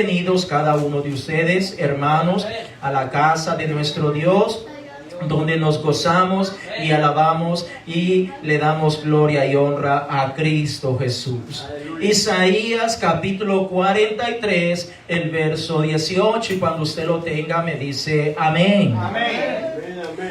Bienvenidos cada uno de ustedes, hermanos, a la casa de nuestro Dios, donde nos gozamos y alabamos y le damos gloria y honra a Cristo Jesús. Isaías capítulo 43, el verso 18, y cuando usted lo tenga me dice amén. Amén.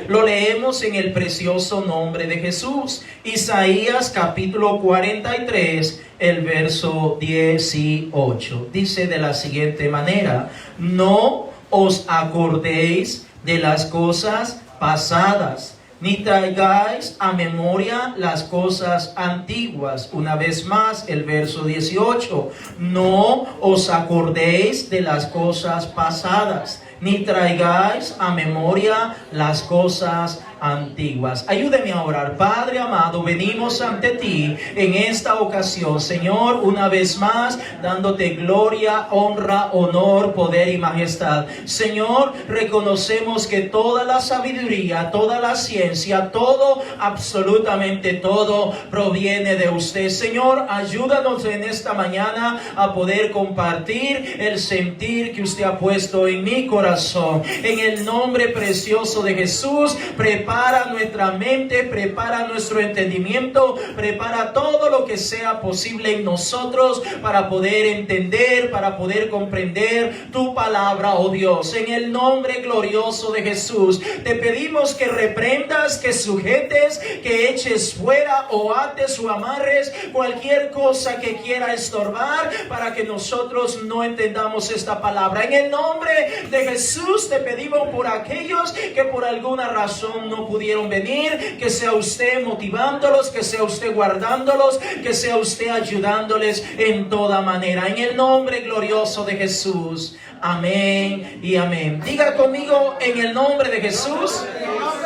Lo leemos en el precioso nombre de Jesús. Isaías capítulo 43, el verso 18. Dice de la siguiente manera: no os acordéis de las cosas pasadas, ni traigáis a memoria las cosas antiguas. Una vez más, el verso 18. No os acordéis de las cosas pasadas, ni traigáis a memoria las cosas antiguas. Ayúdeme a orar. Padre amado, venimos ante ti en esta ocasión, Señor, una vez más, dándote gloria, honra, honor, poder y majestad. Señor, reconocemos que toda la sabiduría, toda la ciencia, todo, absolutamente todo, proviene de usted. Señor, ayúdanos en esta mañana a poder compartir el sentir que usted ha puesto en mi corazón. En el nombre precioso de Jesús, prepara nuestra mente, prepara nuestro entendimiento, prepara todo lo que sea posible en nosotros para poder entender, para poder comprender tu palabra, oh Dios. En el nombre glorioso de Jesús, te pedimos que reprendas, que sujetes, que eches fuera o ates o amarres cualquier cosa que quiera estorbar para que nosotros no entendamos esta palabra. En el nombre de Jesús te pedimos por aquellos que por alguna razón no pudieron venir, que sea usted motivándolos, que sea usted guardándolos, que sea usted ayudándoles en toda manera. En el nombre glorioso de Jesús. Amén y amén. Diga conmigo: en el nombre de Jesús.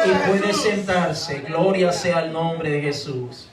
Y puede sentarse. Gloria sea el nombre de Jesús.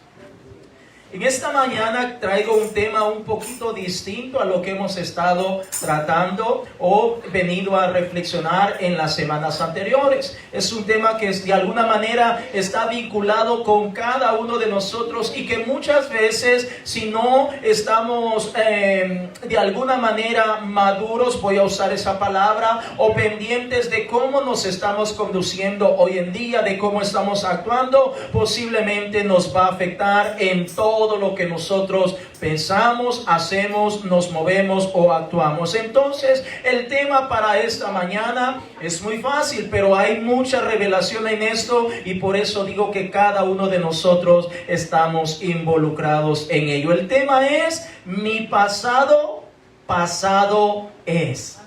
En esta mañana traigo un tema un poquito distinto a lo que hemos estado tratando o venido a reflexionar en las semanas anteriores. Es un tema que de alguna manera está vinculado con cada uno de nosotros y que muchas veces, si no estamos de alguna manera maduros, voy a usar esa palabra, o pendientes de cómo nos estamos conduciendo hoy en día, de cómo estamos actuando, posiblemente nos va a afectar en todo lo que nosotros pensamos, hacemos, nos movemos o actuamos. Entonces, el tema para esta mañana es muy fácil, pero hay mucha revelación en esto y por eso digo que cada uno de nosotros estamos involucrados en ello. El tema es: mi pasado, pasado es.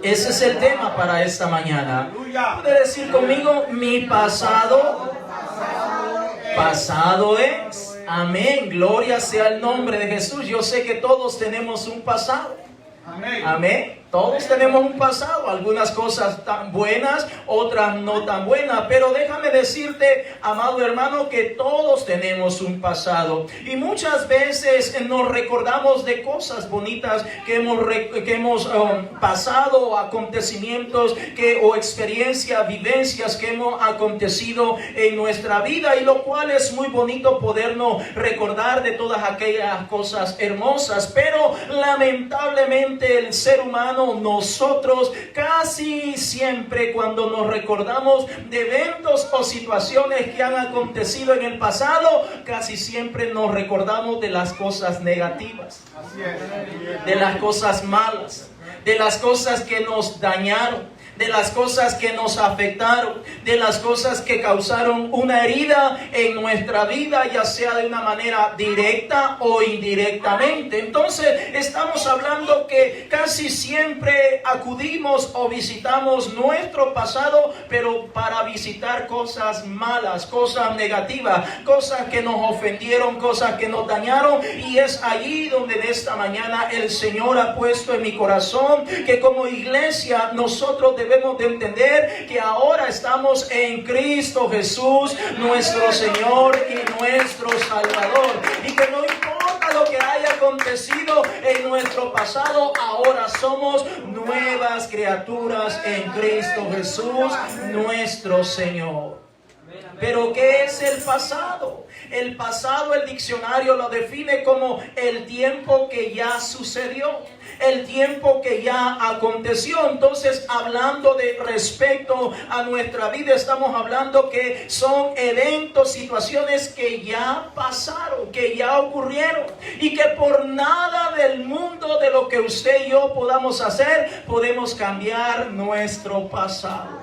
Ese es el tema para esta mañana. ¿Puede decir conmigo: mi pasado, pasado es? Amén, gloria sea el nombre de Jesús. Yo sé que todos tenemos un pasado. Amén. Amén. Todos tenemos un pasado, algunas cosas tan buenas, otras no tan buenas, pero déjame decirte, amado hermano, que todos tenemos un pasado y muchas veces nos recordamos de cosas bonitas que hemos pasado, acontecimientos o experiencias, vivencias que hemos acontecido en nuestra vida, y lo cual es muy bonito podernos recordar de todas aquellas cosas hermosas, pero lamentablemente el ser humano, nosotros casi siempre cuando nos recordamos de eventos o situaciones que han acontecido en el pasado, casi siempre nos recordamos de las cosas negativas, de las cosas malas, de las cosas que nos dañaron, de las cosas que nos afectaron, de las cosas que causaron una herida en nuestra vida, ya sea de una manera directa o indirectamente. Entonces, estamos hablando que casi siempre acudimos o visitamos nuestro pasado, pero para visitar cosas malas, cosas negativas, cosas que nos ofendieron, cosas que nos dañaron, y es allí donde de esta mañana el Señor ha puesto en mi corazón que como iglesia nosotros debemos de entender que ahora estamos en Cristo Jesús, nuestro Señor y nuestro Salvador, y que no importa lo que haya acontecido en nuestro pasado, ahora somos nuevas criaturas en Cristo Jesús, nuestro Señor. Pero ¿qué es el pasado? El pasado, el diccionario lo define como el tiempo que ya sucedió. el tiempo que ya aconteció. Entonces, hablando de respecto a nuestra vida, estamos hablando que son eventos, situaciones que ya pasaron, que ya ocurrieron, y que por nada del mundo de lo que usted y yo podamos hacer, podemos cambiar nuestro pasado.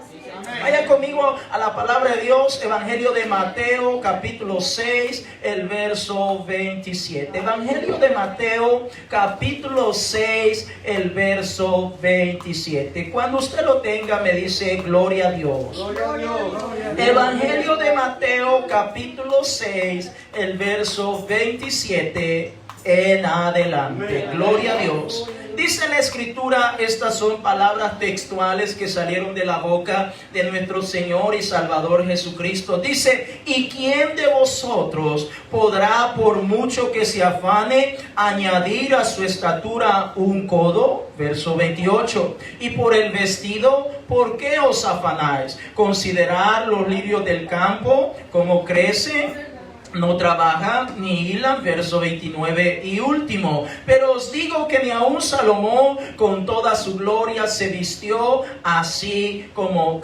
Vaya conmigo a la palabra de Dios, Evangelio de Mateo, capítulo 6, el verso 27. Evangelio de Mateo, capítulo 6, el verso 27. Cuando usted lo tenga, me dice, gloria a Dios. Gloria a Dios. Evangelio de Mateo, capítulo 6, el verso 27 en adelante. Gloria a Dios. Dice la Escritura, estas son palabras textuales que salieron de la boca de nuestro Señor y Salvador Jesucristo. Dice, ¿y quién de vosotros podrá, por mucho que se afane, añadir a su estatura un codo? Verso 28. Y por el vestido, ¿por qué os afanáis? Considerad los lirios del campo, cómo crecen, no trabajan ni hilan. Verso 29 y último. Pero os digo que ni aun Salomón con toda su gloria se vistió así como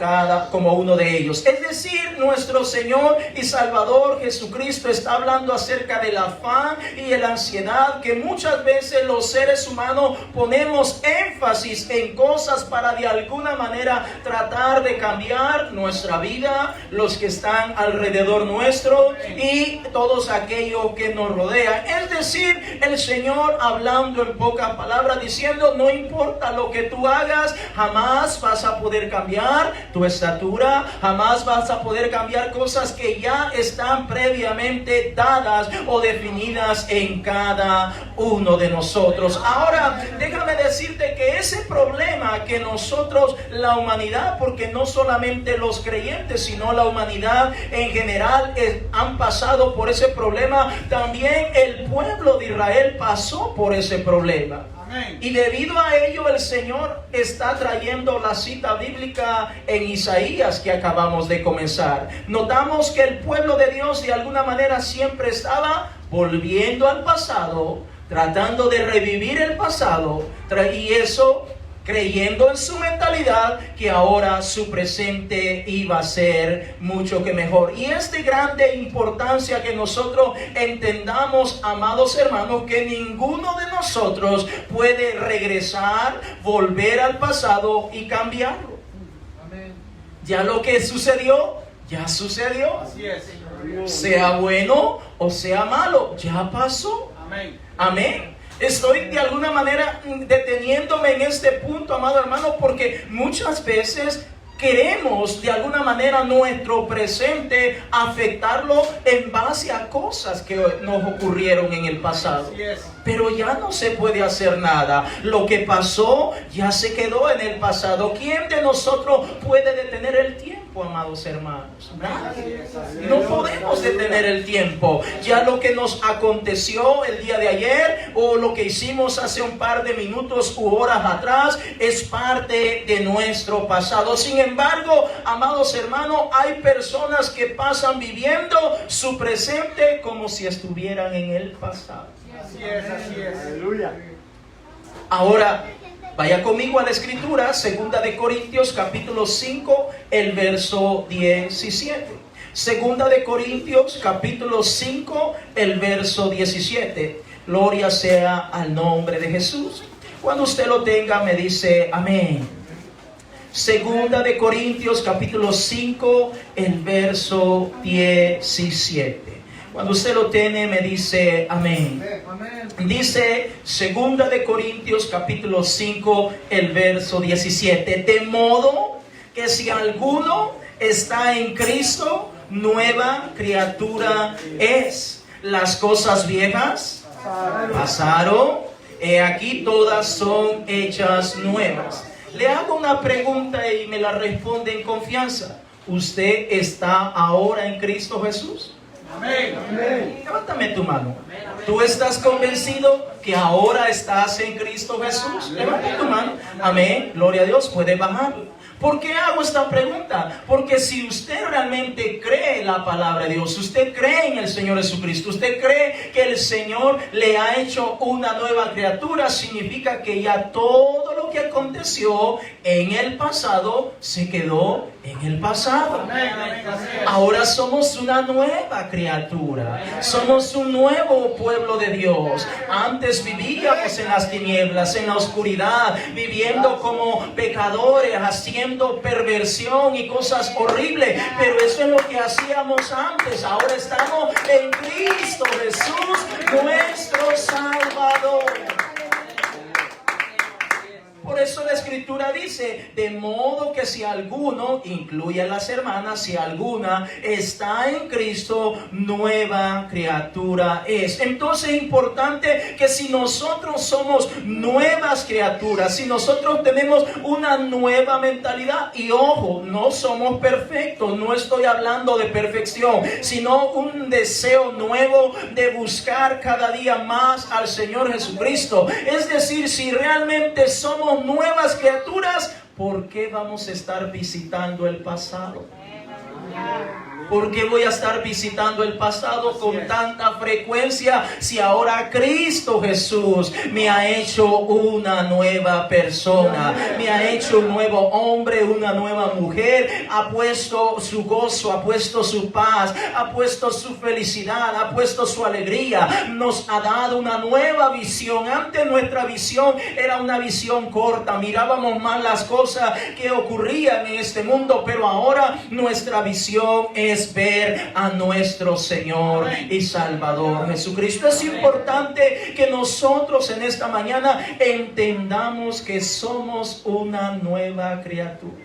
uno de ellos. Es decir, nuestro Señor y Salvador Jesucristo está hablando acerca del afán y de la ansiedad que muchas veces los seres humanos ponemos énfasis en cosas para de alguna manera tratar de cambiar nuestra vida, los que están alrededor nuestro y todos aquellos que nos rodean. Es decir, el Señor hablando en pocas palabras, diciendo, no importa lo que tú hagas, jamás vas a poder cambiar tu estatura, jamás vas a poder cambiar cosas que ya están previamente dadas o definidas en cada uno de nosotros. Ahora, déjame decirte que ese problema que nosotros, la humanidad, porque no solamente los creyentes, sino la humanidad en general, han pasado por ese problema. También el pueblo de Israel pasó por ese problema. Amén. Y debido a ello el Señor está trayendo la cita bíblica en Isaías que acabamos de comenzar. Notamos que el pueblo de Dios de alguna manera siempre estaba volviendo al pasado, tratando de revivir el pasado, y eso creyendo en su mentalidad que ahora su presente iba a ser mucho que mejor. Y es de grande importancia que nosotros entendamos, amados hermanos, que ninguno de nosotros puede regresar, volver al pasado y cambiarlo. Amén. Ya lo que sucedió, ya sucedió. Así es. Sea bueno o sea malo, ya pasó. Amén. Amén. Estoy de alguna manera deteniéndome en este punto, amado hermano, porque muchas veces queremos de alguna manera nuestro presente afectarlo en base a cosas que nos ocurrieron en el pasado. Pero ya no se puede hacer nada. Lo que pasó ya se quedó en el pasado. ¿Quién de nosotros puede detener el tiempo, amados hermanos? Nadie. No podemos detener el tiempo. Ya lo que nos aconteció el día de ayer o lo que hicimos hace un par de minutos u horas atrás es parte de nuestro pasado. Sin embargo, amados hermanos, hay personas que pasan viviendo su presente como si estuvieran en el pasado. Así es, así es. Aleluya. Ahora, vaya conmigo a la Escritura, 2 de Corintios, capítulo 5, el verso 17. 2 de Corintios, capítulo 5, el verso 17. Gloria sea al nombre de Jesús. Cuando usted lo tenga, me dice amén. 2 de Corintios, capítulo 5, el verso 17. Cuando usted lo tiene, me dice amén. Dice 2 de Corintios capítulo 5, el verso 17. De modo que si alguno está en Cristo, nueva criatura es. Las cosas viejas pasaron, he aquí todas son hechas nuevas. Le hago una pregunta y me la responde en confianza. ¿Usted está ahora en Cristo Jesús? Amén. Amén. Levántame tu mano. ¿Tú estás convencido que ahora estás en Cristo Jesús? Levanta tu mano. Amén. Gloria a Dios. Puede bajar. ¿Por qué hago esta pregunta? Porque si usted realmente cree en la palabra de Dios, usted cree en el Señor Jesucristo, usted cree que el Señor le ha hecho una nueva criatura, significa que ya todo lo que aconteció en el pasado se quedó en el pasado. Ahora somos una nueva criatura, somos un nuevo pueblo de Dios. Antes vivíamos en las tinieblas, en la oscuridad, viviendo como pecadores, haciendo perversión y cosas horribles, pero eso es lo que hacíamos antes. Ahora estamos en Cristo Jesús, nuestro Salvador. Por eso la Escritura dice, de modo que si alguno, incluye a las hermanas, si alguna está en Cristo, nueva criatura es. Entonces es importante que si nosotros somos nuevas criaturas, si nosotros tenemos una nueva mentalidad, y ojo, no somos perfectos, no estoy hablando de perfección, sino un deseo nuevo de buscar cada día más al Señor Jesucristo. Es decir, si realmente somos nuevas criaturas, ¿por qué vamos a estar visitando el pasado? ¿Por qué voy a estar visitando el pasado con tanta frecuencia si ahora Cristo Jesús me ha hecho una nueva persona, me ha hecho un nuevo hombre, una nueva mujer, ha puesto su gozo, ha puesto su paz, ha puesto su felicidad, ha puesto su alegría, nos ha dado una nueva visión? Antes nuestra visión era una visión corta, mirábamos más las cosas que ocurrían en este mundo, pero ahora nuestra visión es ver a nuestro Señor y Salvador Jesucristo. Es importante que nosotros en esta mañana entendamos que somos una nueva criatura.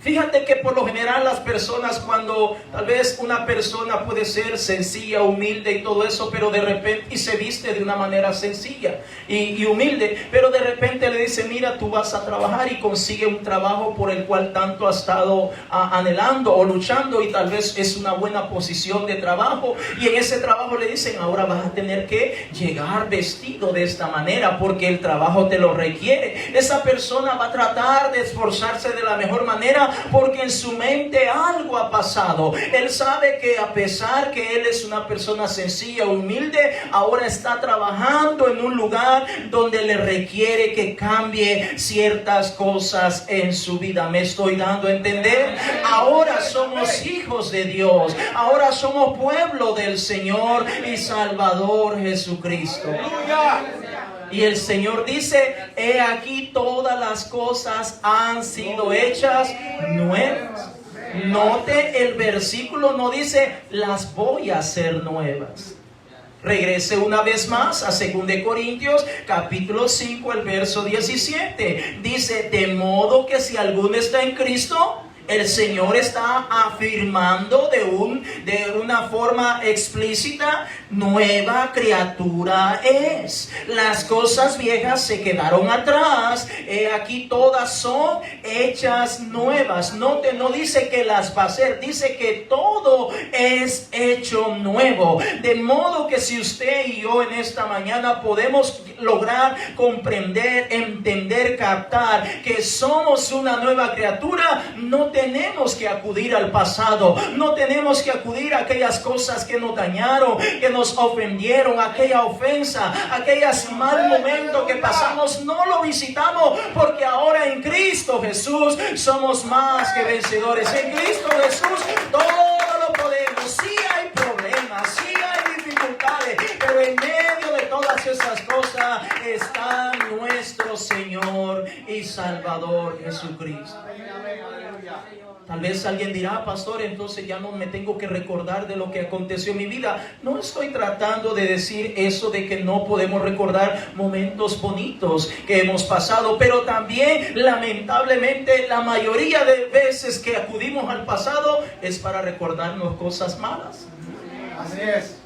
Fíjate que por lo general las personas, cuando tal vez una persona puede ser sencilla, humilde y todo eso, pero de repente, y se viste de una manera sencilla y humilde, pero de repente le dice, mira, tú vas a trabajar, y consigue un trabajo por el cual tanto ha estado anhelando o luchando, y tal vez es una buena posición de trabajo, y en ese trabajo le dicen, ahora vas a tener que llegar vestido de esta manera porque el trabajo te lo requiere. Esa persona va a tratar de esforzarse de la mejor manera, porque en su mente algo ha pasado. Él sabe que a pesar que él es una persona sencilla, humilde, ahora está trabajando en un lugar donde le requiere que cambie ciertas cosas en su vida. ¿Me estoy dando a entender? Ahora somos hijos de Dios, ahora somos pueblo del Señor y Salvador Jesucristo. Y el Señor dice, he aquí todas las cosas han sido hechas nuevas. Note, el versículo no dice, las voy a hacer nuevas. Regrese una vez más a 2 Corintios capítulo 5, el verso 17. Dice, de modo que si alguno está en Cristo, el Señor está afirmando de una forma explícita, nueva criatura es. Las cosas viejas se quedaron atrás, aquí todas son hechas nuevas. No dice que las va a hacer, dice que todo es hecho nuevo. De modo que si usted y yo en esta mañana podemos lograr comprender, entender, captar que somos una nueva criatura, no tenemos que acudir al pasado, no tenemos que acudir a aquellas cosas que nos dañaron, que nos ofendieron, aquella ofensa, aquellos mal momentos que pasamos, no lo visitamos, porque ahora en Cristo Jesús somos más que vencedores. En Cristo Jesús todo lo podemos. Sí hay problemas, sí hay dificultades, pero en medio de todas esas cosas está nuestro Señor y Salvador Jesucristo. Tal vez alguien dirá, pastor, entonces ya no me tengo que recordar de lo que aconteció en mi vida. No estoy tratando de decir eso de que no podemos recordar momentos bonitos que hemos pasado, pero también lamentablemente la mayoría de veces que acudimos al pasado es para recordarnos cosas malas. Así es.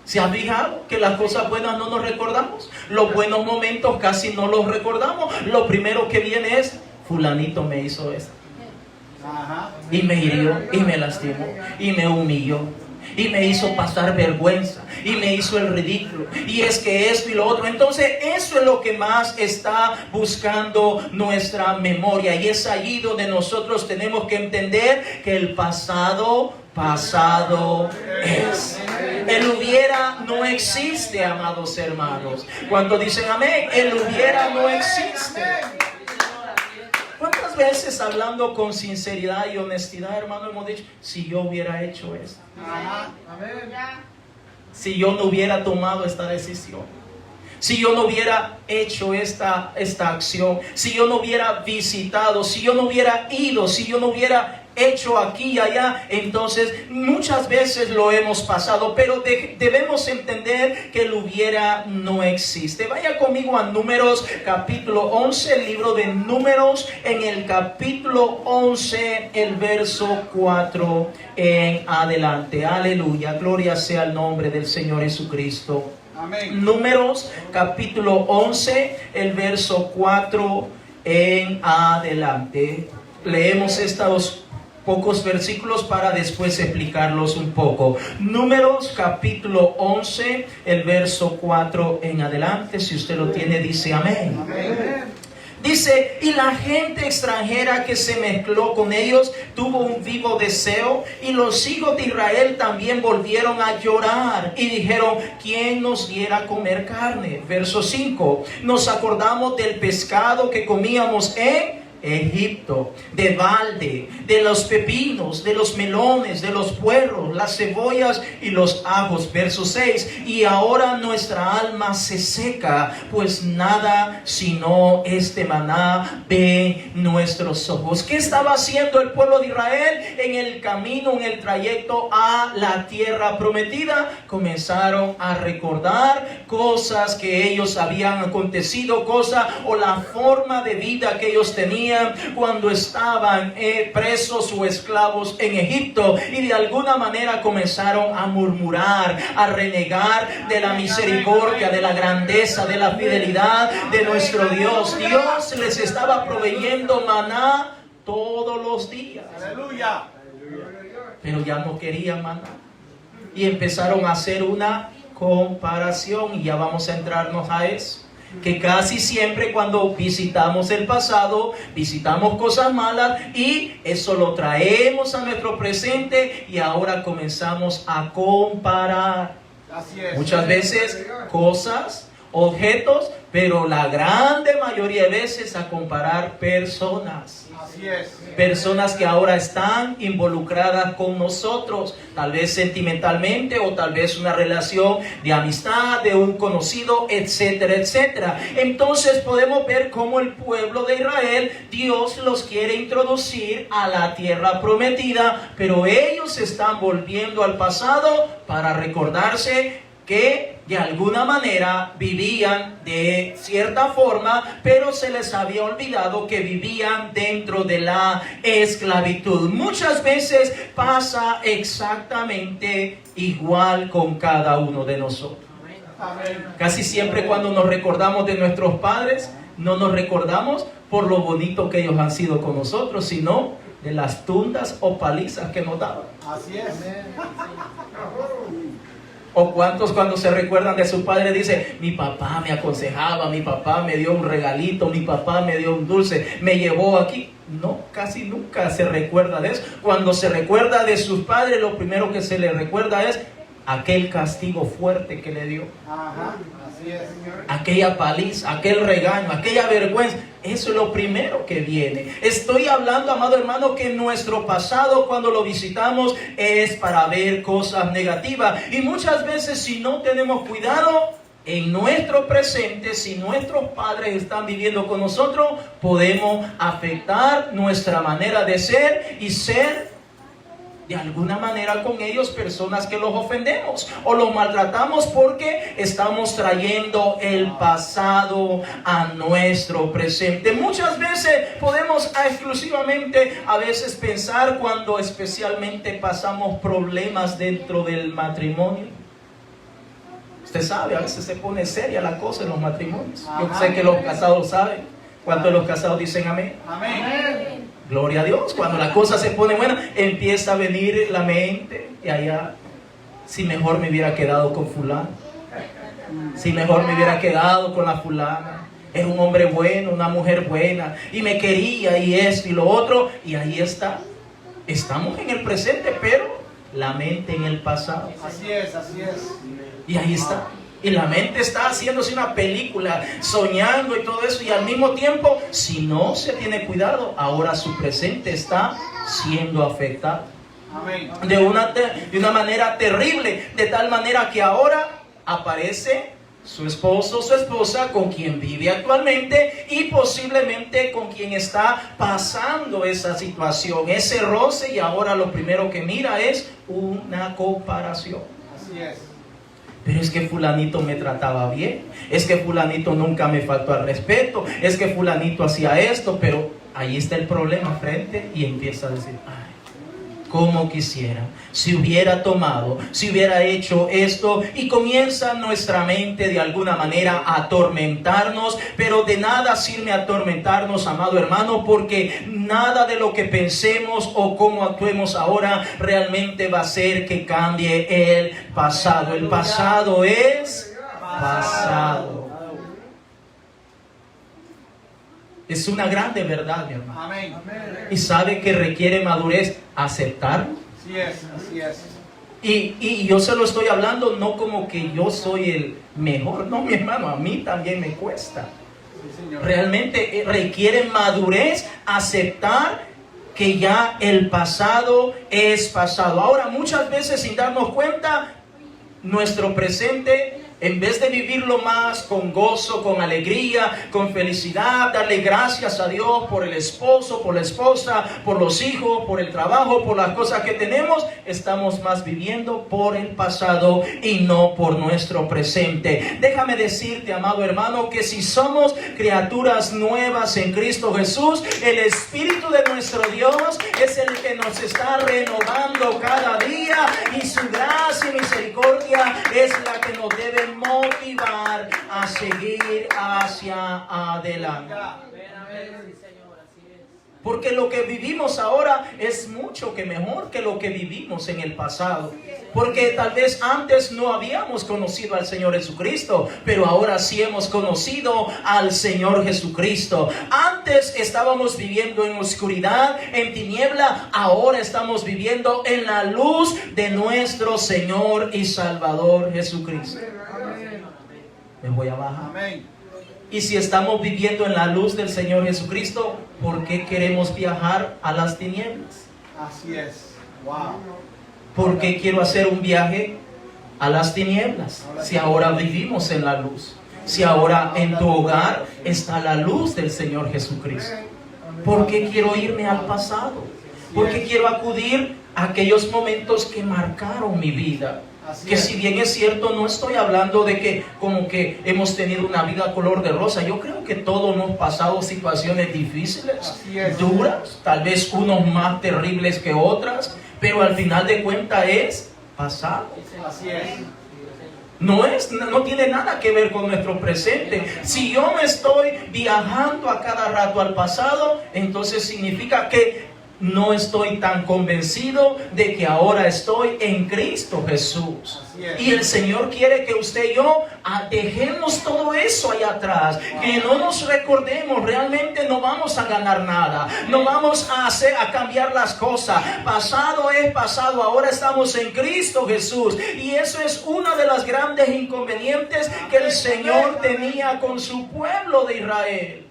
¿Se ha fijado que las cosas buenas no nos recordamos? Los buenos momentos casi no los recordamos. Lo primero que viene es, fulanito me hizo esto. Y me hirió, y me lastimó, y me humilló. y me hizo pasar vergüenza y me hizo el ridículo y es que esto y lo otro. Entonces eso es lo que más está buscando nuestra memoria, y es allí donde nosotros tenemos que entender que el pasado es. El hubiera no existe, amados hermanos. Cuando dicen amén, el hubiera no existe. ¿Cuántas veces hablando con sinceridad y honestidad, hermano, hemos dicho, si yo hubiera hecho esto? Si yo no hubiera tomado esta decisión, si yo no hubiera hecho esta acción, si yo no hubiera visitado, si yo no hubiera ido, si yo no hubiera hecho aquí y allá. Entonces muchas veces lo hemos pasado, pero debemos entender que el hubiera no existe. Vaya conmigo a Números capítulo 11, el libro de Números, en el capítulo 11, el verso 4 en adelante. Aleluya, gloria sea el nombre del Señor Jesucristo. Amén. Números capítulo 11, el verso 4 en adelante. Leemos estos pocos versículos para después explicarlos un poco. Números capítulo 11, el verso 4 en adelante. Si usted lo tiene, dice amén. Amén. Dice, y la gente extranjera que se mezcló con ellos tuvo un vivo deseo, y los hijos de Israel también volvieron a llorar y dijeron, ¿quién nos diera a comer carne? Verso 5, nos acordamos del pescado que comíamos en Egipto, de balde, de los pepinos, de los melones, de los puerros, las cebollas y los ajos. Verso 6, y ahora nuestra alma se seca, pues nada sino este maná ve nuestros ojos. ¿Qué estaba haciendo el pueblo de Israel en el camino, en el trayecto a la tierra prometida? Comenzaron a recordar cosas que ellos habían acontecido, cosas o la forma de vida que ellos tenían cuando estaban presos o esclavos en Egipto, y de alguna manera comenzaron a murmurar, a renegar de la misericordia, de la grandeza, de la fidelidad de nuestro Dios. Dios les estaba proveyendo maná todos los días. Aleluya. Pero ya no querían maná y empezaron a hacer una comparación, y ya vamos a entrarnos a eso. Que casi siempre cuando visitamos el pasado, visitamos cosas malas y eso lo traemos a nuestro presente, y ahora comenzamos a comparar. Así es. Muchas veces cosas, objetos, pero la grande mayoría de veces a comparar personas. Así es. Personas que ahora están involucradas con nosotros, tal vez sentimentalmente, o tal vez una relación de amistad, de un conocido, etcétera, etcétera. Entonces podemos ver cómo el pueblo de Israel, Dios los quiere introducir a la tierra prometida, pero ellos están volviendo al pasado para recordarse que de alguna manera vivían de cierta forma, pero se les había olvidado que vivían dentro de la esclavitud. Muchas veces pasa exactamente igual con cada uno de nosotros. Casi siempre cuando nos recordamos de nuestros padres, no nos recordamos por lo bonito que ellos han sido con nosotros, sino de las tundas o palizas que nos daban. Así es. O cuántos cuando se recuerdan de su padre dicen, mi papá me aconsejaba, mi papá me dio un regalito, mi papá me dio un dulce, me llevó aquí. No, casi nunca se recuerda de eso. Cuando se recuerda de sus padres, lo primero que se le recuerda es aquel castigo fuerte que le dio. Ajá, así es, señor. Aquella paliza, aquel regaño, aquella vergüenza. Eso es lo primero que viene. Estoy hablando, amado hermano, que nuestro pasado, cuando lo visitamos, es para ver cosas negativas. Y muchas veces, si no tenemos cuidado, en nuestro presente, si nuestros padres están viviendo con nosotros, podemos afectar nuestra manera de ser y ser de alguna manera con ellos personas que los ofendemos o los maltratamos, porque estamos trayendo el pasado a nuestro presente. Muchas veces podemos exclusivamente a veces pensar cuando especialmente pasamos problemas dentro del matrimonio. Usted sabe, a veces se pone seria la cosa en los matrimonios. Yo sé que los casados saben. ¿Cuántos de los casados dicen amén? Amén. Gloria a Dios. Cuando la cosa se pone buena, empieza a venir la mente y allá si mejor me hubiera quedado con fulano, si mejor me hubiera quedado con la fulana. Era un hombre bueno, una mujer buena, y me quería, y esto y lo otro, y ahí está. Estamos en el presente, pero la mente en el pasado. Así es, así es. Y ahí está. Y la mente está haciéndose una película, soñando y todo eso, y al mismo tiempo, si no se tiene cuidado, ahora su presente está siendo afectado. Amén. De una manera terrible, de tal manera que ahora aparece su esposo o su esposa con quien vive actualmente y posiblemente con quien está pasando esa situación, ese roce, y ahora lo primero que mira es una comparación. Así es. Pero es que fulanito me trataba bien, es que fulanito nunca me faltó al respeto, es que fulanito hacía esto, pero ahí está el problema frente y empieza a decir, ay, como quisiera, si hubiera tomado, si hubiera hecho esto, y comienza nuestra mente de alguna manera a atormentarnos, pero de nada sirve atormentarnos, amado hermano, porque nada de lo que pensemos o cómo actuemos ahora realmente va a hacer que cambie el pasado. El pasado es pasado. Es una grande verdad, mi hermano. Amén. Y sabe que requiere madurez aceptarlo. Así es, así es. Y yo se lo estoy hablando no como que yo soy el mejor. No, mi hermano, a mí también me cuesta. Sí, señor. Realmente requiere madurez aceptar que ya el pasado es pasado. Ahora, muchas veces sin darnos cuenta, nuestro presente, en vez de vivirlo más con gozo, con alegría, con felicidad, darle gracias a Dios por el esposo, por la esposa, por los hijos, por el trabajo, por las cosas que tenemos, estamos más viviendo por el pasado y no por nuestro presente. Déjame decirte, amado hermano, que si somos criaturas nuevas en Cristo Jesús, el Espíritu de nuestro Dios es el que nos está renovando cada día, y su gracia y misericordia es la que nos debe motivar a seguir hacia adelante. Porque lo que vivimos ahora es mucho que mejor que lo que vivimos en el pasado. Porque tal vez antes no habíamos conocido al Señor Jesucristo, pero ahora sí hemos conocido al Señor Jesucristo. Antes estábamos viviendo en oscuridad, en tiniebla, ahora estamos viviendo en la luz de nuestro Señor y Salvador Jesucristo. Me voy a bajar. Amén. Y si estamos viviendo en la luz del Señor Jesucristo, ¿por qué queremos viajar a las tinieblas? Así es. Wow. ¿Por qué quiero hacer un viaje a las tinieblas? Si ahora vivimos en la luz. Si ahora en tu hogar está la luz del Señor Jesucristo. ¿Por qué quiero irme al pasado? ¿Por qué quiero acudir a aquellos momentos que marcaron mi vida? Que si bien es cierto, no estoy hablando de que como que hemos tenido una vida color de rosa. Yo creo que todos hemos pasado situaciones difíciles, duras, tal vez unos más terribles que otras, pero al final de cuentas es pasado. Así es. No tiene nada que ver con nuestro presente. Si yo me estoy viajando a cada rato al pasado, entonces significa que no estoy tan convencido de que ahora estoy en Cristo Jesús. Y el Señor quiere que usted y yo dejemos todo eso allá atrás, que no nos recordemos. Realmente no vamos a ganar nada, no vamos a cambiar las cosas. Pasado es pasado, ahora estamos en Cristo Jesús, y eso es una de las grandes inconvenientes que el Señor tenía con su pueblo de Israel.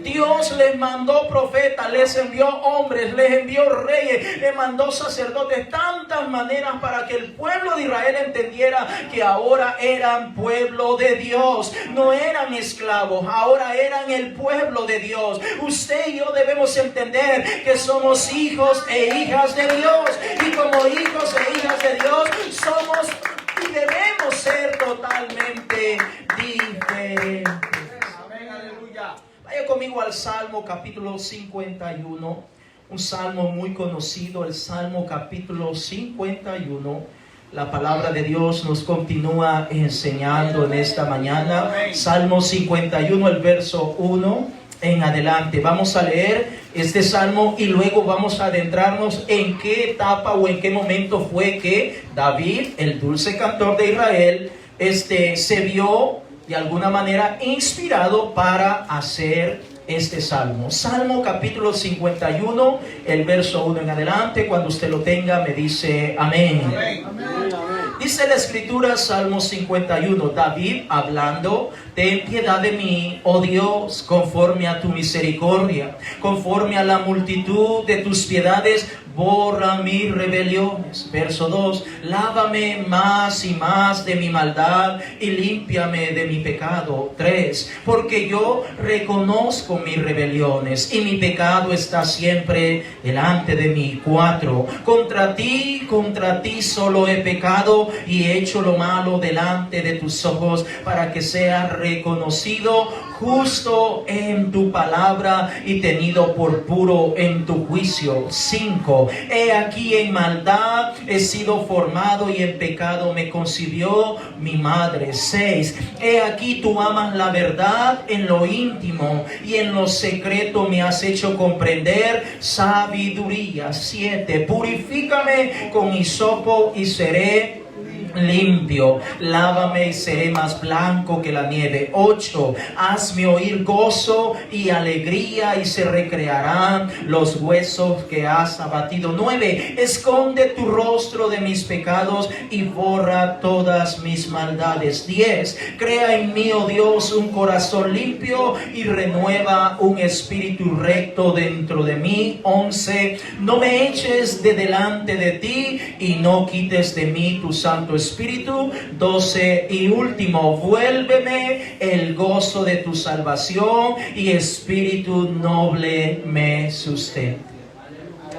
Dios les mandó profetas, les envió hombres, les envió reyes, les mandó sacerdotes, tantas maneras para que el pueblo de Israel entendiera que ahora eran pueblo de Dios, no eran esclavos, ahora eran el pueblo de Dios. Usted y yo debemos entender que somos hijos e hijas de Dios, y como hijos e hijas de Dios somos y debemos ser totalmente diferentes. Amén, aleluya. Vaya conmigo al Salmo capítulo 51, un salmo muy conocido, el Salmo capítulo 51. La palabra de Dios nos continúa enseñando en esta mañana. Salmo 51, el verso 1. en adelante. Vamos a leer este salmo y luego vamos a adentrarnos en qué etapa o en qué momento fue que David, el dulce cantor de Israel, se vio de alguna manera inspirado para hacer este salmo. Salmo capítulo 51, el verso 1 en adelante. Cuando usted lo tenga me dice amén. Amén. Dice la escritura, Salmo 51, David hablando: ten piedad de mí, oh Dios, conforme a tu misericordia, conforme a la multitud de tus piedades, borra mis rebeliones. Verso 2, lávame más y más de mi maldad y límpiame de mi pecado. 3, porque yo reconozco mis rebeliones y mi pecado está siempre delante de mí. 4, contra ti solo he pecado y he hecho lo malo delante de tus ojos, para que sea reconocido justo en tu palabra y tenido por puro en tu juicio. 5, he aquí en maldad he sido formado y en pecado me concibió mi madre. 6, he aquí tú amas la verdad en lo íntimo y en lo secreto me has hecho comprender sabiduría. 7, purifícame con hisopo y seré limpio, lávame y seré más blanco que la nieve. 8, hazme oír gozo y alegría y se recrearán los huesos que has abatido. 9, esconde tu rostro de mis pecados y borra todas mis maldades. 10, crea en mí, oh Dios, un corazón limpio y renueva un espíritu recto dentro de mí. 11, no me eches de delante de ti y no quites de mí tu santo Espíritu. 12, y último, vuélveme el gozo de tu salvación y espíritu noble me sustente.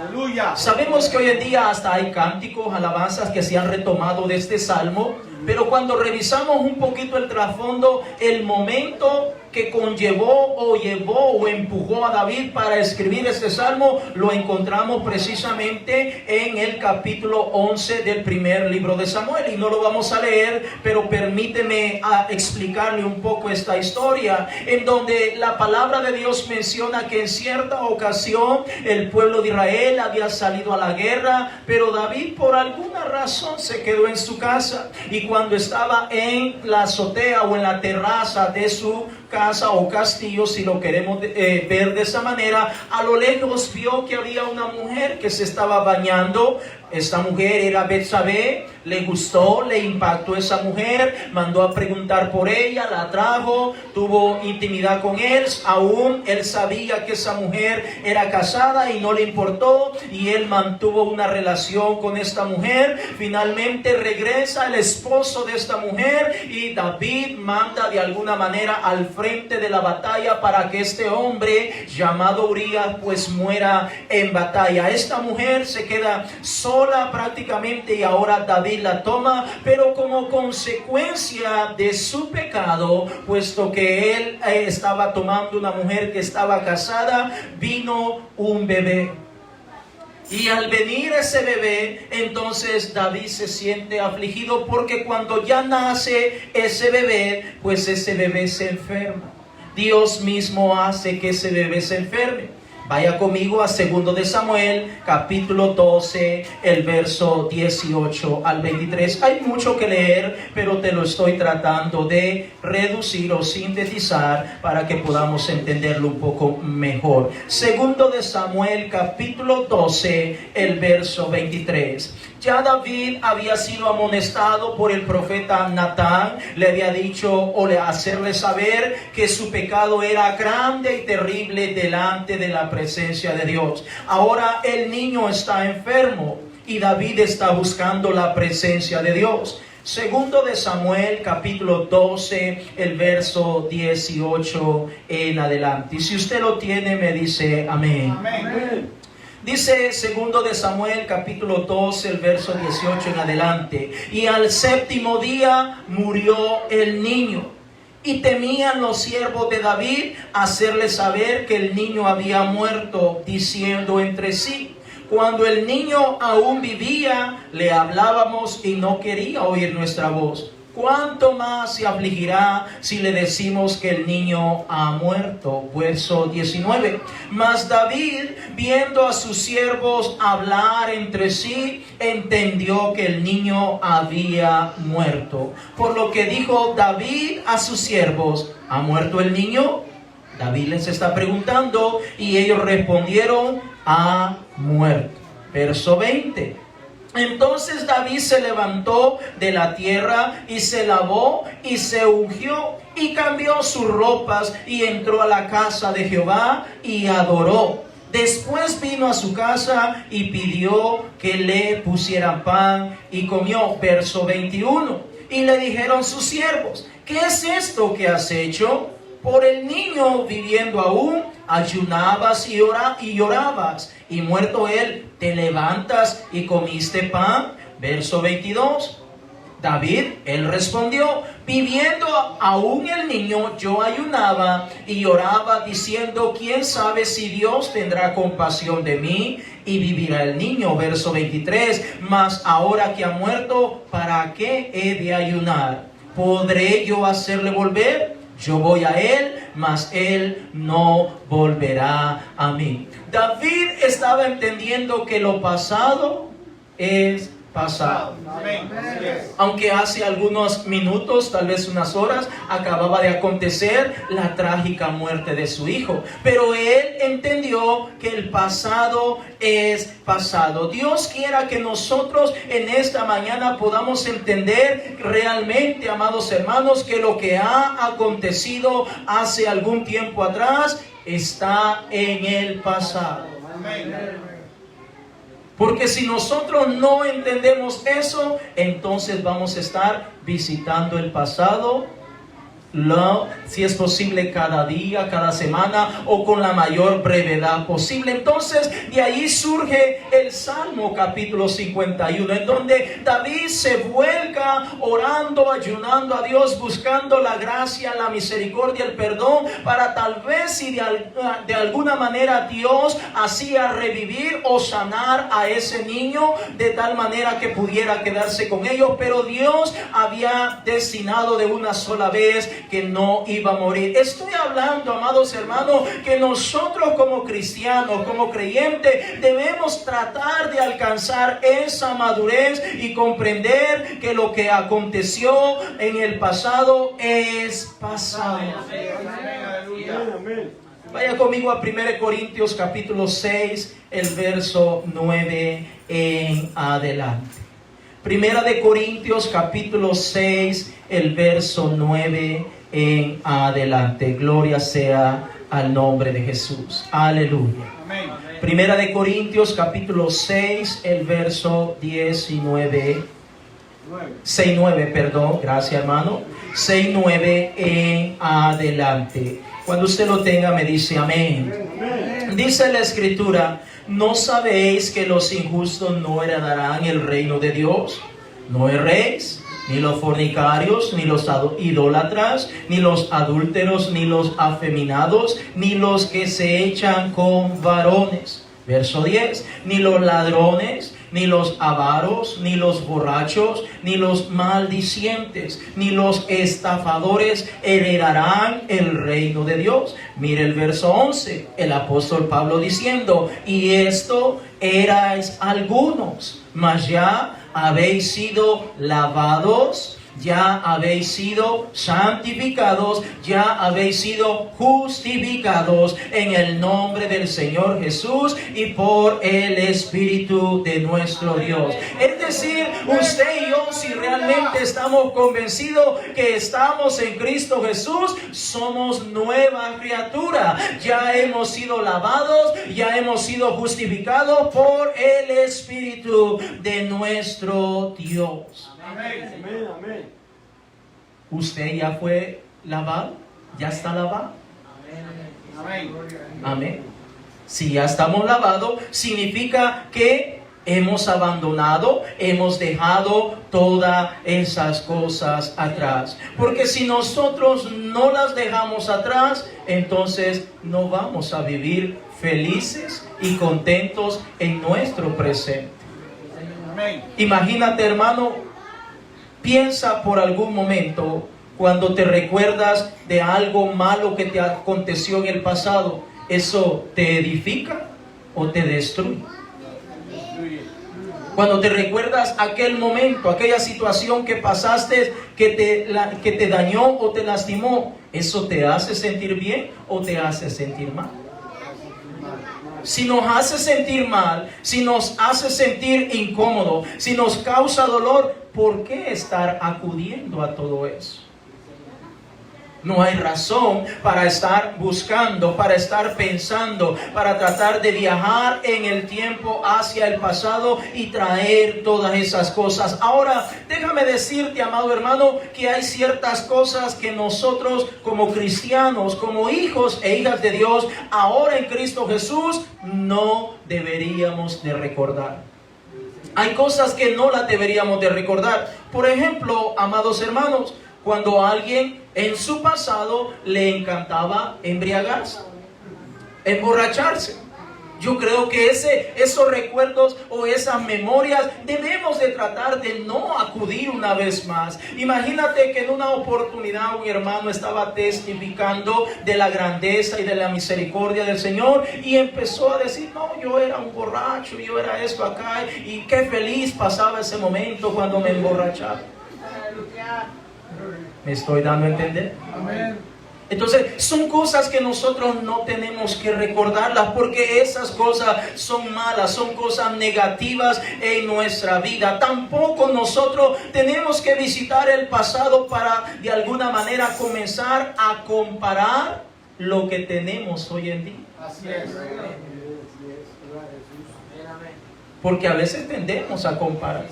Aleluya. Sabemos que hoy en día hasta hay cánticos, alabanzas que se han retomado de este salmo, pero cuando revisamos un poquito el trasfondo, el momento que conllevó o llevó o empujó a David para escribir este salmo, lo encontramos precisamente en el capítulo 11 del primer libro de Samuel, y no lo vamos a leer, pero permíteme explicarle un poco esta historia, en donde la palabra de Dios menciona que en cierta ocasión el pueblo de Israel había salido a la guerra, pero David por alguna razón se quedó en su casa, y cuando estaba en la azotea o en la terraza de su casa o castillo, si lo queremos ver de esa manera, a lo lejos vio que había una mujer que se estaba bañando. Esta mujer era Betsabé, le gustó, le impactó esa mujer, mandó a preguntar por ella, la trajo, tuvo intimidad con él, aún él sabía que esa mujer era casada y no le importó, y él mantuvo una relación con esta mujer. Finalmente regresa el esposo de esta mujer y David manda de alguna manera al frente de la batalla para que este hombre llamado Urías pues muera en batalla. Esta mujer se queda sola prácticamente, y ahora David la toma, pero como consecuencia de su pecado, puesto que él estaba tomando una mujer que estaba casada, vino un bebé. Y al venir ese bebé, entonces David se siente afligido, porque cuando ya nace ese bebé, pues ese bebé se enferma. Dios mismo hace que ese bebé se enferme. Vaya conmigo a 2 de Samuel, capítulo 12, el verso 18 al 23. Hay mucho que leer, pero te lo estoy tratando de reducir o sintetizar para que podamos entenderlo un poco mejor. 2 de Samuel, capítulo 12, el verso 23. Ya David había sido amonestado por el profeta Natán, le había dicho o hacerle saber que su pecado era grande y terrible delante de la presencia de Dios. Ahora el niño está enfermo y David está buscando la presencia de Dios. 2 de Samuel, capítulo 12, el verso 18 en adelante. Y si usted lo tiene, me dice amén. Amén. Dice 2 de Samuel capítulo 12, el verso 18 en adelante. Y al séptimo día murió el niño. Y temían los siervos de David hacerle saber que el niño había muerto, diciendo entre sí: cuando el niño aún vivía, le hablábamos y no quería oír nuestra voz. ¿cuánto más se afligirá si le decimos que el niño ha muerto? Verso 19. Mas David, viendo a sus siervos hablar entre sí, entendió que el niño había muerto. Por lo que dijo David a sus siervos: ¿ha muerto el niño? David les está preguntando y ellos respondieron: ha muerto. Verso 20. Entonces David se levantó de la tierra y se lavó y se ungió y cambió sus ropas y entró a la casa de Jehová y adoró. Después vino a su casa y pidió que le pusieran pan y comió. Verso 21. Y le dijeron sus siervos: ¿qué es esto que has hecho? Por el niño viviendo aún, ayunabas y llorabas, y muerto él, te levantas y comiste pan. Verso 22. David, él respondió: viviendo aún el niño, yo ayunaba y lloraba, diciendo: ¿quién sabe si Dios tendrá compasión de mí y vivirá el niño? Verso 23. Mas ahora que ha muerto, ¿para qué he de ayunar? ¿Podré yo hacerle volver? Yo voy a él, mas él no volverá a mí. David estaba entendiendo que lo pasado es pasado. Aunque hace algunos minutos, tal vez unas horas, acababa de acontecer la trágica muerte de su hijo. Pero él entendió que el pasado es pasado. Dios quiera que nosotros en esta mañana podamos entender realmente, amados hermanos, que lo que ha acontecido hace algún tiempo atrás está en el pasado. Amén. Porque si nosotros no entendemos eso, entonces vamos a estar visitando el pasado, si es posible cada día, cada semana o con la mayor brevedad posible. Entonces de ahí surge el Salmo capítulo 51, en donde David se vuelca orando, ayunando a Dios, buscando la gracia, la misericordia, el perdón, para tal vez si de alguna manera Dios hacía revivir o sanar a ese niño de tal manera que pudiera quedarse con ellos. Pero Dios había destinado de una sola vez que no iba a morir. Estoy hablando, amados hermanos, que nosotros como cristianos, como creyentes, debemos tratar de alcanzar esa madurez y comprender que lo que aconteció en el pasado es pasado. Vaya conmigo a 1 Corintios capítulo 6, el verso 9 en adelante. 1 Corintios capítulo 6, el verso 9 en adelante. Gloria sea al nombre de Jesús. Aleluya. Amén. 1 Corintios capítulo 6, el verso 19. 6:9, perdón, gracias hermano. 6:9 en adelante. Cuando usted lo tenga me dice amén. Amén. Dice la escritura: ¿no sabéis que los injustos no heredarán el reino de Dios? No erréis, ni los fornicarios, ni los idólatras, ni los adúlteros, ni los afeminados, ni los que se echan con varones. Verso 10. Ni los ladrones, ni los avaros, ni los borrachos, ni los maldicientes, ni los estafadores heredarán el reino de Dios. Mire el verso 11, el apóstol Pablo diciendo: y esto erais algunos, mas ya habéis sido lavados, ya habéis sido santificados, ya habéis sido justificados en el nombre del Señor Jesús y por el Espíritu de nuestro Dios. Es decir, usted y yo, si realmente estamos convencidos que estamos en Cristo Jesús, somos nueva criatura. Ya hemos sido lavados, ya hemos sido justificados por el Espíritu de nuestro Dios. Amén. Amén, amén. ¿Usted ya fue lavado? ¿Ya está lavado? Amén. Amén. Si ya estamos lavados, significa que hemos abandonado, hemos dejado todas esas cosas atrás. Porque si nosotros no las dejamos atrás, entonces no vamos a vivir felices y contentos en nuestro presente. Amén. Imagínate, hermano, Piensa por algún momento cuando te recuerdas de algo malo que te aconteció en el pasado. ¿Eso te edifica o te destruye? Cuando te recuerdas aquel momento, aquella situación que pasaste que te dañó o te lastimó, ¿eso te hace sentir bien o te hace sentir mal? Si nos hace sentir mal, si nos hace sentir incómodo, si nos causa dolor, ¿por qué estar acudiendo a todo eso? No hay razón para estar buscando, para estar pensando, para tratar de viajar en el tiempo hacia el pasado y traer todas esas cosas. Ahora, déjame decirte, amado hermano, que hay ciertas cosas que nosotros como cristianos, como hijos e hijas de Dios, ahora en Cristo Jesús, no deberíamos de recordar. Hay cosas que no las deberíamos de recordar. Por ejemplo, amados hermanos, cuando a alguien en su pasado le encantaba embriagarse, emborracharse. Yo creo que esos recuerdos o esas memorias debemos de tratar de no acudir una vez más. Imagínate que en una oportunidad un hermano estaba testificando de la grandeza y de la misericordia del Señor y empezó a decir, no, yo era un borracho, yo era esto acá y qué feliz pasaba ese momento cuando me emborrachaba. ¿Me estoy dando a entender? Amén. Entonces son cosas que nosotros no tenemos que recordarlas porque esas cosas son malas, son cosas negativas en nuestra vida. Tampoco nosotros tenemos que visitar el pasado para de alguna manera comenzar a comparar lo que tenemos hoy en día. Así es. Porque a veces tendemos a comparar.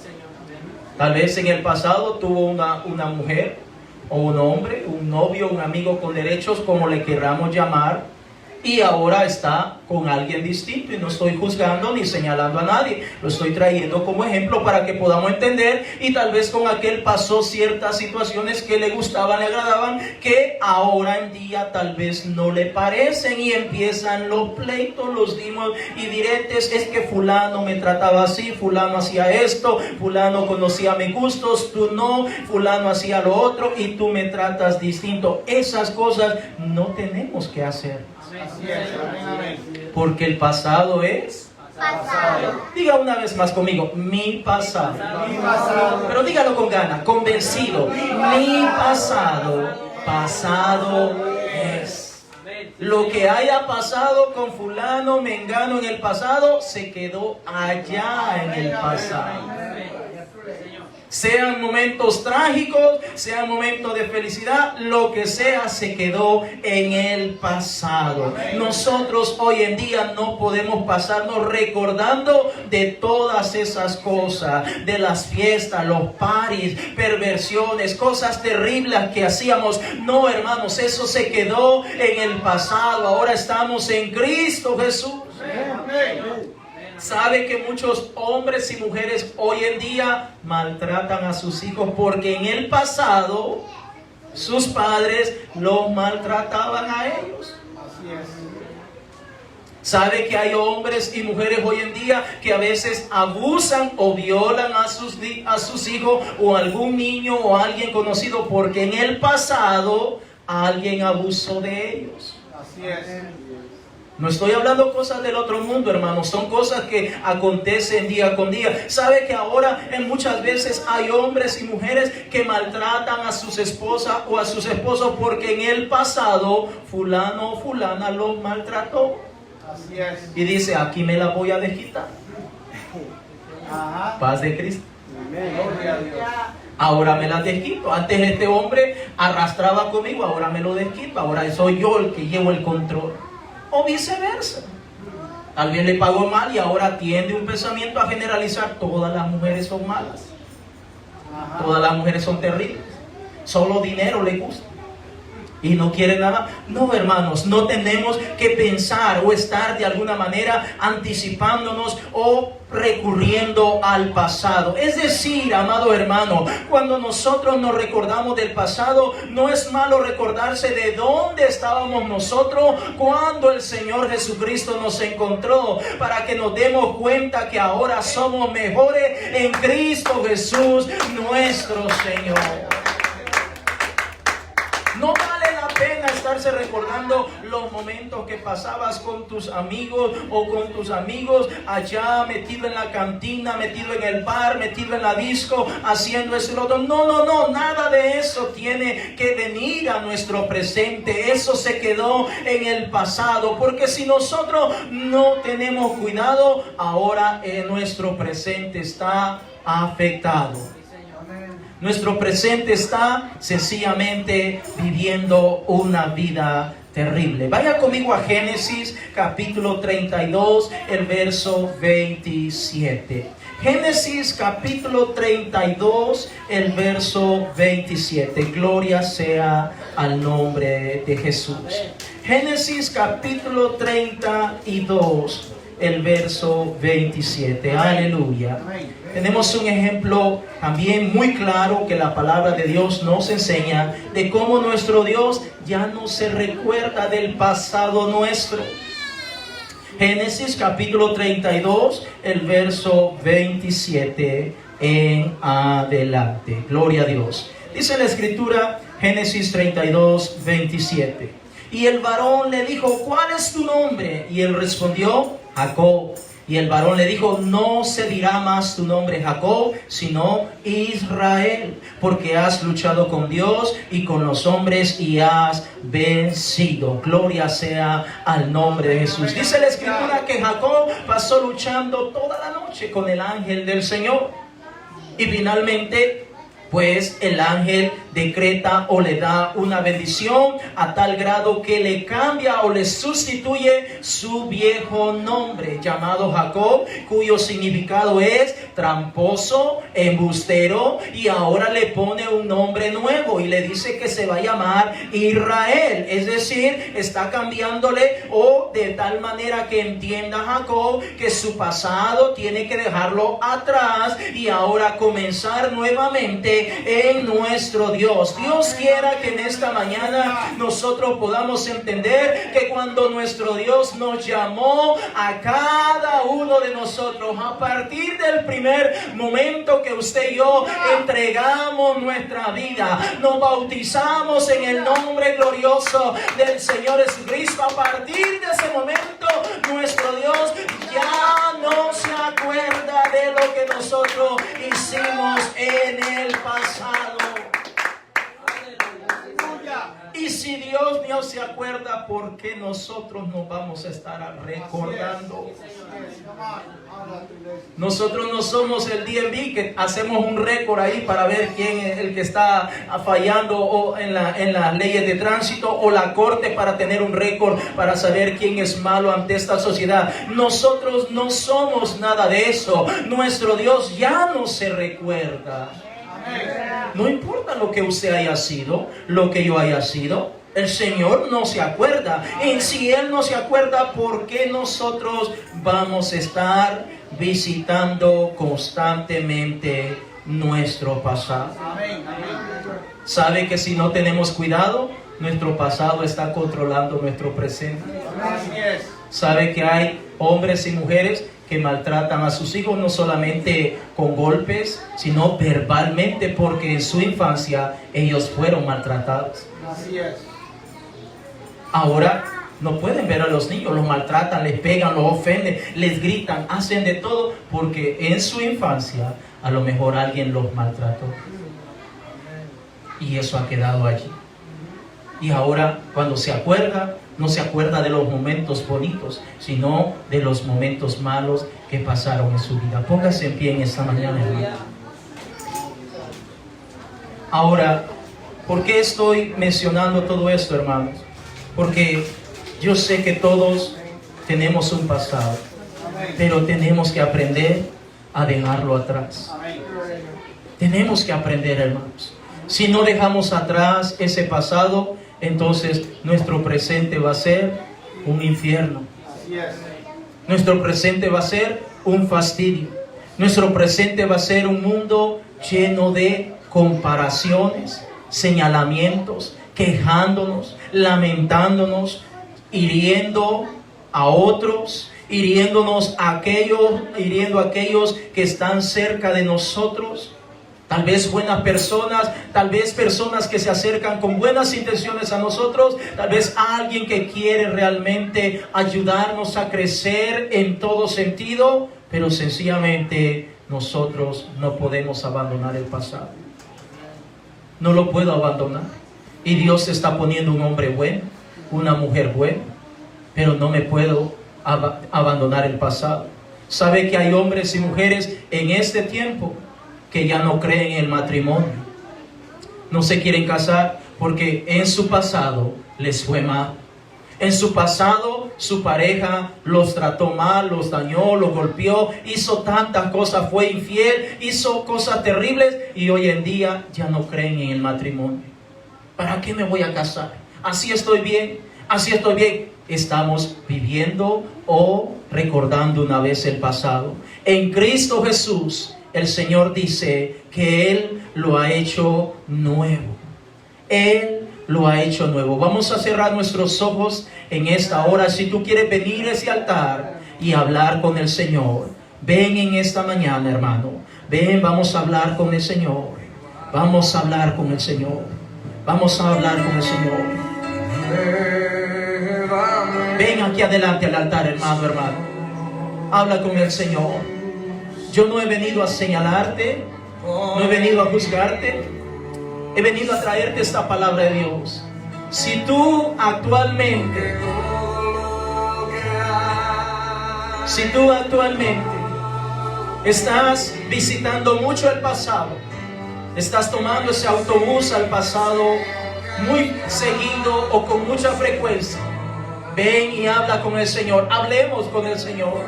Tal vez en el pasado tuvo una mujer o un hombre, un novio, un amigo con derechos, como le queramos llamar, y ahora está con alguien distinto. Y no estoy juzgando ni señalando a nadie, lo estoy trayendo como ejemplo para que podamos entender. Y tal vez con aquel pasó ciertas situaciones que le gustaban, le agradaban, que ahora en día tal vez no le parecen, y empiezan los pleitos, los dimos y diretes. Es que fulano me trataba así, fulano hacía esto, fulano conocía mis gustos, tú no, fulano hacía lo otro y tú me tratas distinto. Esas cosas no tenemos que hacer. Así es. Amén, amén. Porque el pasado es Pasado. Diga una vez más conmigo, mi pasado. Mi pasado. Pero dígalo con ganas, convencido. Mi pasado, pasado es. Lo que haya pasado con fulano, mengano en el pasado, se quedó allá en el pasado. Sean momentos trágicos, sean momentos de felicidad, lo que sea se quedó en el pasado. Nosotros hoy en día no podemos pasarnos recordando de todas esas cosas, de las fiestas, los paris, perversiones, cosas terribles que hacíamos. No, hermanos, eso se quedó en el pasado. Ahora estamos en Cristo Jesús. Amén. ¿Sabe que muchos hombres y mujeres hoy en día maltratan a sus hijos porque en el pasado sus padres los maltrataban a ellos? Así es. ¿Sabe que hay hombres y mujeres hoy en día que a veces abusan o violan a sus hijos o a algún niño o a alguien conocido porque en el pasado alguien abusó de ellos? Así es. No estoy hablando cosas del otro mundo, hermanos. Son cosas que acontecen día con día. ¿Sabe que ahora muchas veces hay hombres y mujeres que maltratan a sus esposas o a sus esposos porque en el pasado fulano o fulana los maltrató? Así es. Y dice, aquí me la voy a desquitar. Ajá. Paz de Cristo. Amén. Gloria a Dios. Ahora me la desquito. Antes este hombre arrastraba conmigo, ahora me lo desquito. Ahora soy yo el que llevo el control. O viceversa. Alguien le pagó mal y ahora tiende un pensamiento a generalizar. Todas las mujeres son malas. Ajá. Todas las mujeres son terribles. Solo dinero le gusta. y no quiere nada. No, hermanos, no tenemos que pensar o estar de alguna manera anticipándonos o recurriendo al pasado. Es decir, amado hermano, cuando nosotros nos recordamos del pasado, no es malo recordarse de dónde estábamos nosotros cuando el Señor Jesucristo nos encontró, para que nos demos cuenta que ahora somos mejores en Cristo Jesús nuestro Señor. No vale la pena estarse recordando los momentos que pasabas con tus amigos o con tus amigos allá metido en la cantina, metido en el bar, metido en la disco, haciendo eso y lo otro. No, nada de eso tiene que venir a nuestro presente. Eso se quedó en el pasado, porque si nosotros no tenemos cuidado, ahora nuestro presente está afectado. Nuestro presente está sencillamente viviendo una vida terrible. Vaya conmigo a Génesis capítulo 32, el verso 27. Génesis capítulo 32, el verso 27. Gloria sea al nombre de Jesús. Génesis capítulo 32, el verso 27. Aleluya. Tenemos un ejemplo también muy claro que la palabra de Dios nos enseña de cómo nuestro Dios ya no se recuerda del pasado nuestro. Génesis capítulo 32, el verso 27 en adelante. Gloria a Dios. Dice la escritura, Génesis 32, 27. Y el varón le dijo, ¿cuál es tu nombre? Y él respondió, Jacob. Y el varón le dijo, no se dirá más tu nombre Jacob, sino Israel, porque has luchado con Dios y con los hombres y has vencido. Gloria sea al nombre de Jesús. Dice la escritura que Jacob pasó luchando toda la noche con el ángel del Señor. Y finalmente, pues el ángel decreta o le da una bendición a tal grado que le cambia o le sustituye su viejo nombre llamado Jacob, cuyo significado es tramposo, embustero, y ahora le pone un nombre nuevo y le dice que se va a llamar Israel. Es decir, está cambiándole o de tal manera que entienda Jacob que su pasado tiene que dejarlo atrás y ahora comenzar nuevamente en nuestro Dios. Dios quiera que en esta mañana nosotros podamos entender que cuando nuestro Dios nos llamó a cada uno de nosotros, a partir del primer momento que usted y yo entregamos nuestra vida, nos bautizamos en el nombre glorioso del Señor Jesucristo, a partir de ese momento nuestro Dios ya no se acuerda de lo que nosotros hicimos en el pasado. Y si Dios no se acuerda, ¿por qué nosotros nos vamos a estar recordando? Nosotros no somos el DMV que hacemos un récord ahí para ver quién es el que está fallando o en las leyes de tránsito, o la corte para tener un récord para saber quién es malo ante esta sociedad. Nosotros no somos nada de eso. Nuestro Dios ya no se recuerda. No importa lo que usted haya sido, lo que yo haya sido, el Señor no se acuerda. Y si Él no se acuerda, ¿por qué nosotros vamos a estar visitando constantemente nuestro pasado? ¿Sabe que si no tenemos cuidado, nuestro pasado está controlando nuestro presente? ¿Sabe que hay hombres y mujeres que maltratan a sus hijos no solamente con golpes, sino verbalmente, porque en su infancia ellos fueron maltratados? Así es. Ahora no pueden ver a los niños, los maltratan, les pegan, los ofenden, les gritan, hacen de todo, porque en su infancia a lo mejor alguien los maltrató. Y eso ha quedado allí. Y ahora cuando se acuerda, no se acuerda de los momentos bonitos, sino de los momentos malos que pasaron en su vida. Póngase en pie en esta mañana, hermano. Ahora, ¿por qué estoy mencionando todo esto, hermanos? Porque yo sé que todos tenemos un pasado, pero tenemos que aprender a dejarlo atrás. Tenemos que aprender, hermanos. Si no dejamos atrás ese pasado, entonces nuestro presente va a ser un infierno. Así es. Nuestro presente va a ser un fastidio. Nuestro presente va a ser un mundo lleno de comparaciones, señalamientos, quejándonos, lamentándonos, hiriendo a otros, hiriendo a aquellos que están cerca de nosotros. Tal vez buenas personas, tal vez personas que se acercan con buenas intenciones a nosotros, tal vez alguien que quiere realmente ayudarnos a crecer en todo sentido, pero sencillamente nosotros no podemos abandonar el pasado. No lo puedo abandonar. Y Dios está poniendo un hombre bueno, una mujer buena, pero no me puedo abandonar el pasado. ¿Sabe que hay hombres y mujeres en este tiempo que ya no creen en el matrimonio? No se quieren casar porque en su pasado les fue mal. En su pasado su pareja los trató mal, los dañó, los golpeó, hizo tantas cosas, fue infiel, hizo cosas terribles y hoy en día ya no creen en el matrimonio. ¿Para qué me voy a casar? Así estoy bien, así estoy bien. Estamos viviendo o recordando una vez el pasado. En Cristo Jesús, el Señor dice que Él lo ha hecho nuevo. Él lo ha hecho nuevo. Vamos a cerrar nuestros ojos en esta hora. Si tú quieres venir a ese altar y hablar con el Señor, ven en esta mañana, hermano. Ven, vamos a hablar con el Señor. Vamos a hablar con el Señor. Vamos a hablar con el Señor. Ven aquí adelante al altar, hermano. Habla con el Señor. Yo no he venido a señalarte, no he venido a juzgarte, he venido a traerte esta palabra de Dios. Si tú actualmente estás visitando mucho el pasado, estás tomando ese autobús al pasado muy seguido o con mucha frecuencia, ven y habla con el Señor. Hablemos con el Señor.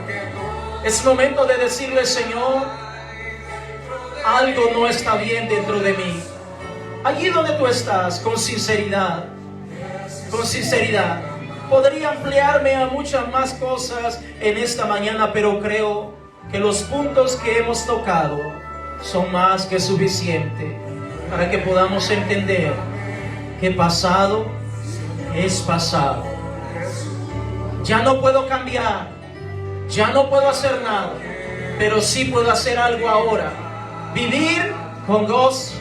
Es momento de decirle: Señor, algo no está bien dentro de mí. Allí donde tú estás, con sinceridad. Podría ampliarme a muchas más cosas en esta mañana, pero creo que los puntos que hemos tocado son más que suficientes para que podamos entender que pasado es pasado. Ya no puedo cambiar, ya no puedo hacer nada, pero sí puedo hacer algo ahora. Vivir con gozo,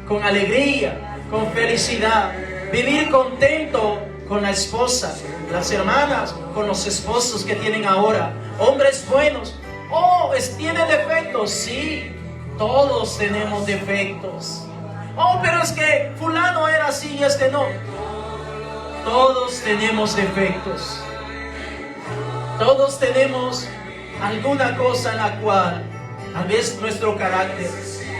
con alegría, con felicidad. Vivir contento con la esposa, las hermanas, con los esposos que tienen ahora. Hombres buenos. Oh, ¿tiene defectos? Sí, todos tenemos defectos. Oh, pero es que fulano era así y este no. Todos tenemos defectos. Todos tenemos alguna cosa en la cual tal vez nuestro carácter,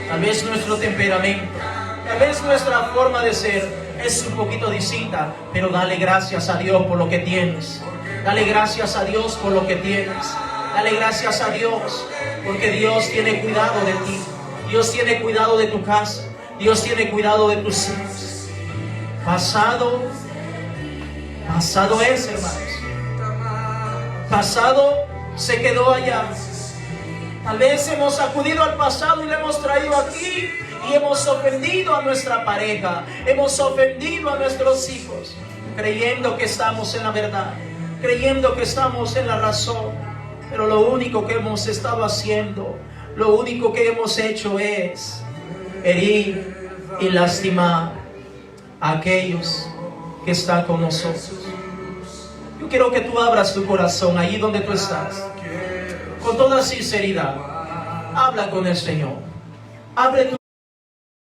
tal vez nuestro temperamento, tal vez nuestra forma de ser es un poquito distinta, pero dale gracias a Dios por lo que tienes. Dale gracias a Dios por lo que tienes. Dale gracias a Dios porque Dios tiene cuidado de ti. Dios tiene cuidado de tu casa. Dios tiene cuidado de tus hijos. Pasado es, hermanos. Pasado se quedó allá. Tal vez hemos acudido al pasado y lo hemos traído aquí y hemos ofendido a nuestra pareja, hemos ofendido a nuestros hijos, creyendo que estamos en la verdad, creyendo que estamos en la razón, pero lo único que hemos estado haciendo, lo único que hemos hecho es herir y lastimar a aquellos que están con nosotros. Yo quiero que tú abras tu corazón allí donde tú estás, con toda sinceridad. Habla con el Señor. Abre tu